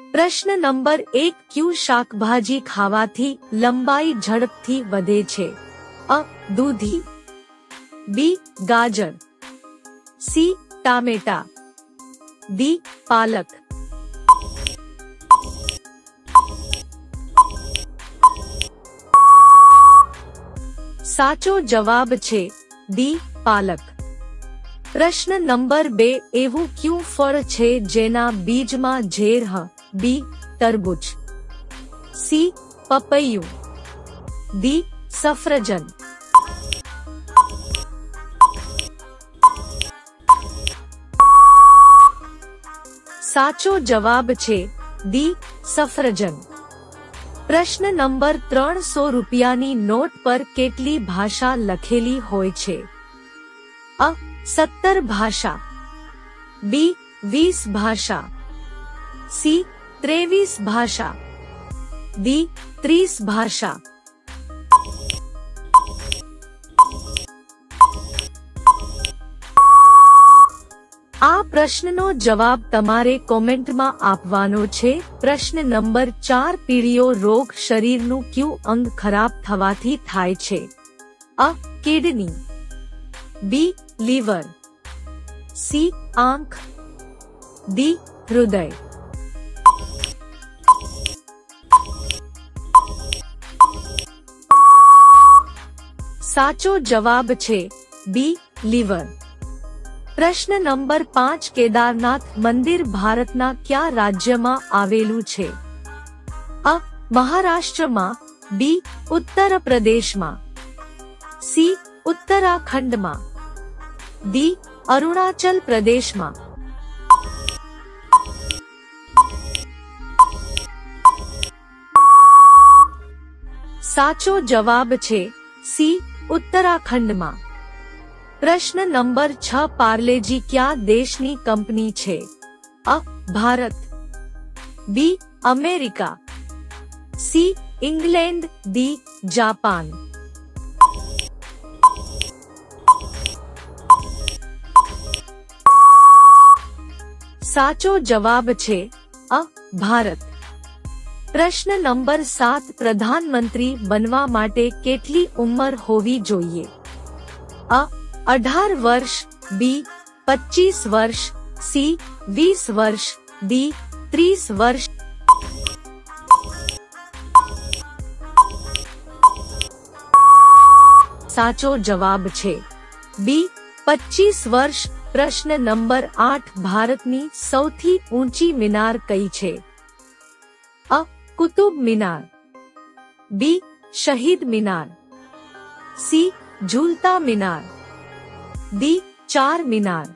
પ્રશ્ન નંબર 1 ક્યુ શાકભાજી ખાવાથી લંબાઈ ઝડપથી વધે છે? અ. દૂધી, બી. ગાજર, સી. ટામેટા, ડી. પાલક. સાચો જવાબ છે ડી. પાલક. પ્રશ્ન નંબર 2 એવું ક્યુ ફળ છે જેના બીજમાં ઝેર હ? બી. તરબૂચ, સી. પપૈયું, ડી. સફરજન. સાચો જવાબ છે ડી. સફરજન. પ્રશ્ન નંબર 3 100 રૂપિયાની નોટ પર કેટલી ભાષા લખેલી હોય છે? અ. 17 ભાષા, બી. 20 ભાષા, સી. 23 ભાષા, ડી. 30 ભાષા. આ પ્રશ્નનો જવાબ તમારે કોમેન્ટમાં આપવાનો છે. પ્રશ્ન નંબર 4 પીળિયો રોગ શરીરનું કયું અંગ ખરાબ થવાથી થાય છે? અ. Kidney, B. Liver, C. આંખ, ડી. હૃદય. સાચો જવાબ છે બી. લીવર. પ્રશ્ન નંબર 5 કેદારનાથ મંદિર ભારતના કયા રાજ્યમાં આવેલું છે? અ. મહારાષ્ટ્રમાં, બી. ઉત્તર પ્રદેશમાં, સી. ઉત્તરાખંડમાં, ડી. અરુણાચલ પ્રદેશમાં. સાચો જવાબ છે સી. ઉત્તરાખંડમાં. પ્રશ્ન નંબર 6 પાર્લેજી કયા દેશની કંપની છે? અ. Bharat, B. America, C. England, D. Japan. સાચો જવાબ છે અ. ભારત. પ્રશ્ન નંબર 7 પ્રધાનમંત્રી બનવા માટે કેટલી ઉંમર હોવી જોઈએ? અ. 18 વર્ષ, બી. 25 વર્ષ, સી. 20 વર્ષ, ડી. 30 વર્ષ. સાચો જવાબ છે બી. 25 વર્ષ. પ્રશ્ન નંબર 8 ભારતની સૌથી ઊંચી મિનાર કઈ છે? અ. કુતુબ મિનાર, બી. શહીદ મિનાર, સી. ઝૂલતા મિનાર, ડી. ચાર મિનાર.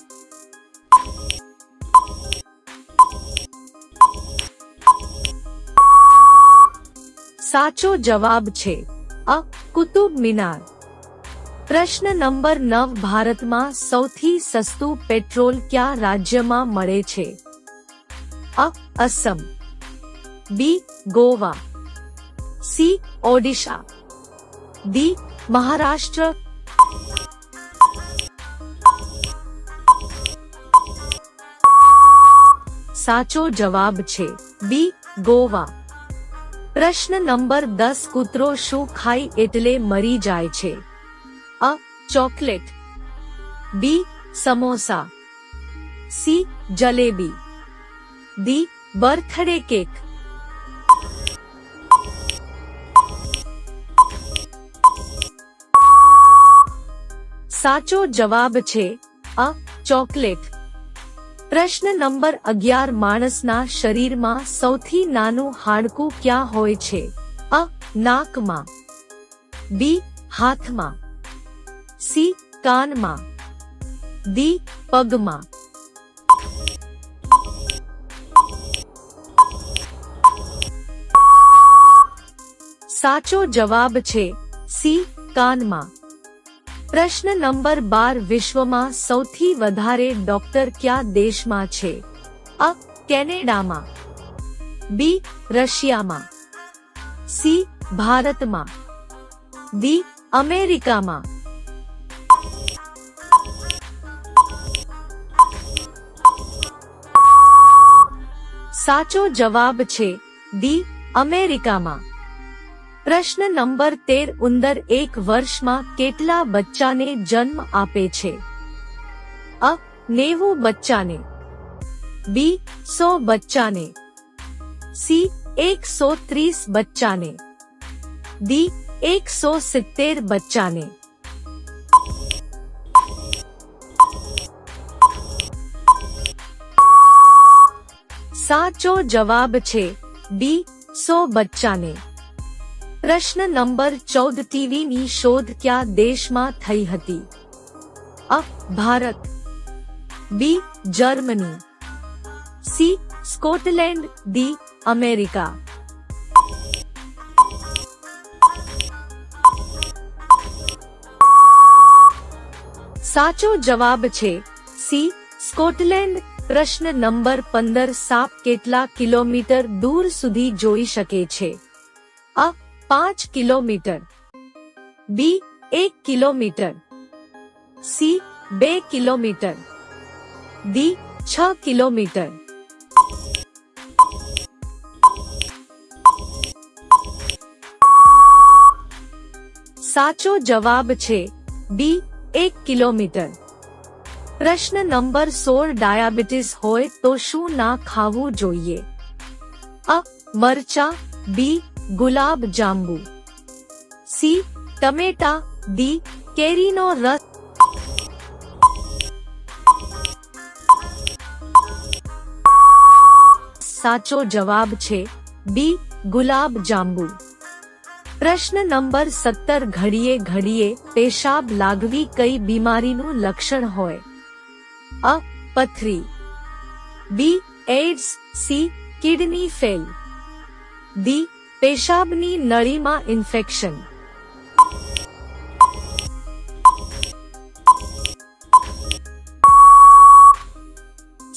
સાચો જવાબ છે અ. કુતુબ મિનાર. પ્રશ્ન નંબર 9 ભારતમાં સૌથી સસ્તું પેટ્રોલ કયા રાજ્યમાં મળે છે? અ. અસમ, બી. ગોવા, સી. ઓડિશા, ડી. મહારાષ્ટ્ર. સાચો જવાબ છે બી. ગોવા. પ્રશ્ન નંબર 10 કૂતરો શું ખાય એટલે મરી જાય છે? અ. Chocolate, B. Samosa, C. Jalebi, D. Birthday cake. સાચો જવાબ છે અ. ચોકલેટ. પ્રશ્ન નંબર 11 માણસના શરીરમાં સૌથી નાનું હાડકું ક્યાં હોય છે? અ. નાકમાં, બી. હાથમાં, સી. કાનમાં, ડી. પગમાં. સાચો જવાબ છે સી. કાનમાં. પ્રશ્ન નંબર 12 વિશ્વમાં સૌથી વધારે ડોક્ટર કયા દેશમાં છે? અ. કેનેડામાં, બી. રશિયામાં, સી. ભારતમાં, ડી. અમેરિકામાં. સાચો જવાબ છે ડી અમેરિકામાં. પ્રશ્ન નંબર 13. ઉંદર એક વર્ષમાં કેટલા બચ્ચાને જન્મ આપે છે? અ 90 બચ્ચાને, બી 100 બચ્ચાને, સી 130 બચ્ચાને, ડી 170 બચ્ચાને. સાચો જવાબ છે ડી 100 બચ્ચાને. પ્રશ્ન નંબર 14. ટીવીની શોધ કયા દેશમાં થઈ હતી? અ Bharat, B Germany, C Scotland, D America. સાચો જવાબ છે સી સ્કોટલેન્ડ. પ્રશ્ન નંબર 15. સાપ કેટલા કિલોમીટર દૂર સુધી જોઈ શકે છે? અ 5 કિલોમીટર, બી 1 kilometre, C 2 kilometre, D 6 kilometre. સાચો જવાબ છે બી 1 કિલોમીટર. પ્રશ્ન નંબર 16. ડાયાબિટીસ હોય તો શું ના ખાવું જોઈએ? અ મરચા, બી ગુલાબ જાંબુ, સી ટમેટા, ડી કેરીનો રસ. સાચો જવાબ છે બી ગુલાબ જાંબુ. પ્રશ્ન નંબર 17. ઘડીએ ઘડીએ પેશાબ લાગવી કઈ બીમારીનું લક્ષણ હોય? અ પથરી, B AIDS, C kidney fail, D પેશાબની નળીમાં ઇન્ફેક્શન.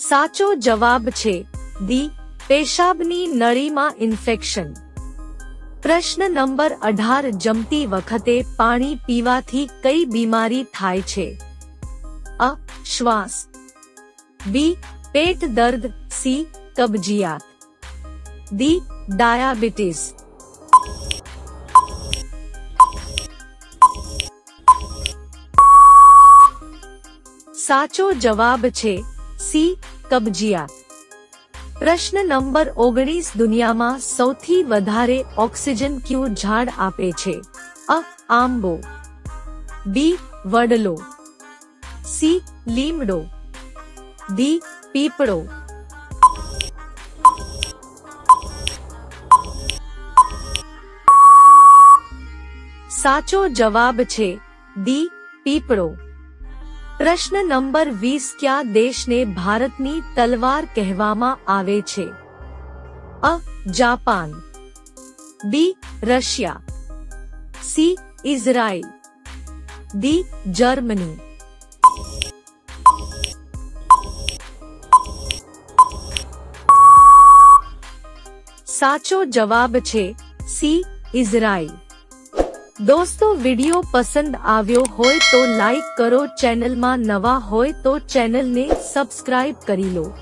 સાચો જવાબ છે ડી પેશાબની નળીમાં ઇન્ફેક્શન. પ્રશ્ન નંબર 18. જમતી વખતે પાણી પીવાથી કઈ બીમારી થાય છે? અ શ્વાસ, બી પેટ દર્દ, સી કબજિયાત, ડી ડાયાબિટીસ. સાચો જવાબ છે સી કબજિયાત. પ્રશ્ન નંબર 19. દુનિયામાં સૌથી વધારે ઓક્સિજન કયું ઝાડ આપે છે? અ આંબો, બી વડલો, સી લીમડો, ડી પીપળો. સાચો જવાબ છે ડી પીપળો. પ્રશ્ન નંબર 20. કયા દેશને ભારતની તલવાર કહેવામાં આવે છે? અ Japan, B Russia, C Israel, D Germany. સાચો જવાબ છે સી ઇઝરાયલ. દોસ્તો વિડિયો પસંદ આવ્યો હોય તો લાઈક કરો, ચેનલમાં નવા હોય તો ચેનલને સબસ્ક્રાઇબ કરી લો.